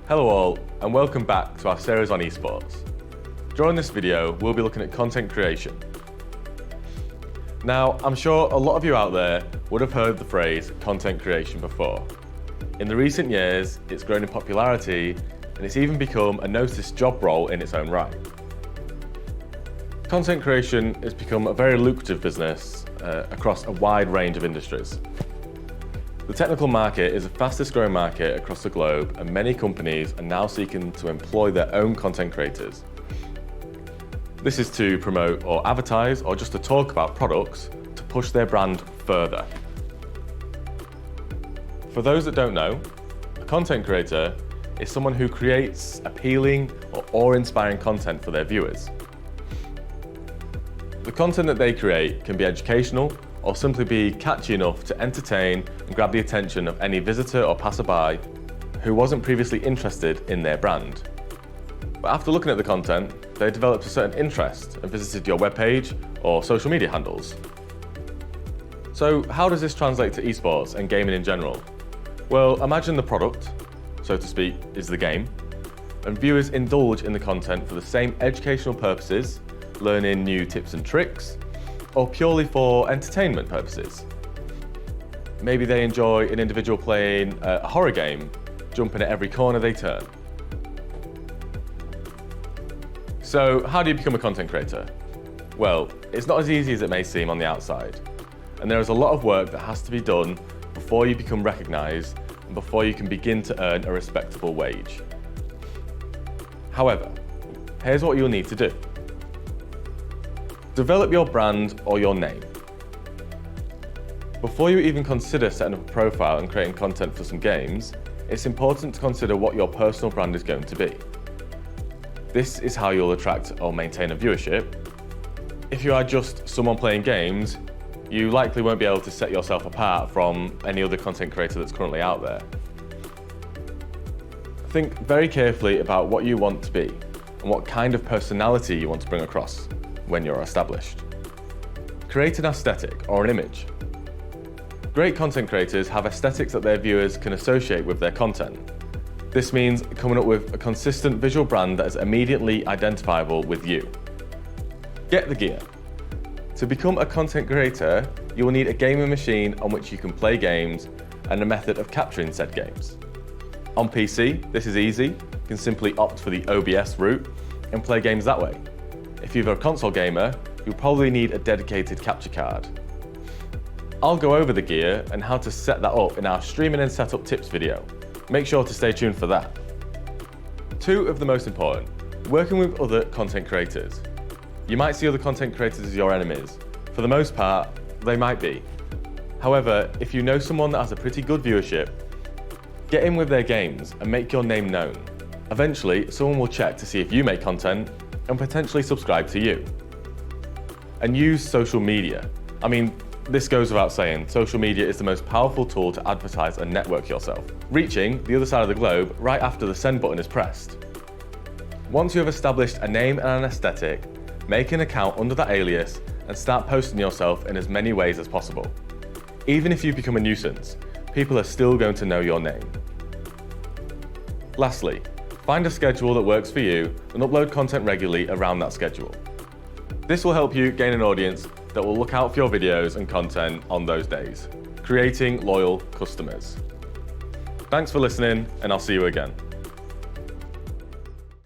Hello all, and welcome back to our series on esports. During this video, we'll be looking at content creation. Now, I'm sure a lot of you out there would have heard the phrase content creation before. In the recent years, it's grown in popularity, and it's even become a noticed job role in its own right. Content creation has become a very lucrative business across a wide range of industries. The technical market is the fastest growing market across the globe, and many companies are now seeking to employ their own content creators. This is to promote or advertise, or just to talk about products to push their brand further. For those that don't know, a content creator is someone who creates appealing or awe-inspiring content for their viewers. The content that they create can be educational or simply be catchy enough to entertain and grab the attention of any visitor or passerby who wasn't previously interested in their brand. But after looking at the content, they developed a certain interest and visited your webpage or social media handles. So how does this translate to esports and gaming in general? Well, imagine the product, so to speak, is the game, and viewers indulge in the content for the same educational purposes, learning new tips and tricks, or purely for entertainment purposes. Maybe they enjoy an individual playing a horror game, jumping at every corner they turn. So how do you become a content creator? Well, it's not as easy as it may seem on the outside, and there is a lot of work that has to be done before you become recognised and before you can begin to earn a respectable wage. However, here's what you'll need to do. Develop your brand or your name. Before you even consider setting up a profile and creating content for some games, it's important to consider what your personal brand is going to be. This is how you'll attract or maintain a viewership. If you are just someone playing games, you likely won't be able to set yourself apart from any other content creator that's currently out there. Think very carefully about what you want to be and what kind of personality you want to bring across when you're established. Create an aesthetic or an image. Great content creators have aesthetics that their viewers can associate with their content. This means coming up with a consistent visual brand that is immediately identifiable with you. Get the gear. To become a content creator, you will need a gaming machine on which you can play games and a method of capturing said games. On PC, this is easy. You can simply opt for the OBS route and play games that way. If you're a console gamer, you'll probably need a dedicated capture card. I'll go over the gear and how to set that up in our streaming and setup tips video. Make sure to stay tuned for that. Two of the most important, working with other content creators. You might see other content creators as your enemies. For the most part, they might be. However, if you know someone that has a pretty good viewership, get in with their games and make your name known. Eventually, someone will check to see if you make content and potentially subscribe to you. And use social media. I mean, this goes without saying, social media is the most powerful tool to advertise and network yourself, reaching the other side of the globe right after the send button is pressed. Once you have established a name and an aesthetic, make an account under that alias and start posting yourself in as many ways as possible. Even if you become a nuisance, people are still going to know your name. Lastly, find a schedule that works for you and upload content regularly around that schedule. This will help you gain an audience that will look out for your videos and content on those days, creating loyal customers. Thanks for listening, and I'll see you again.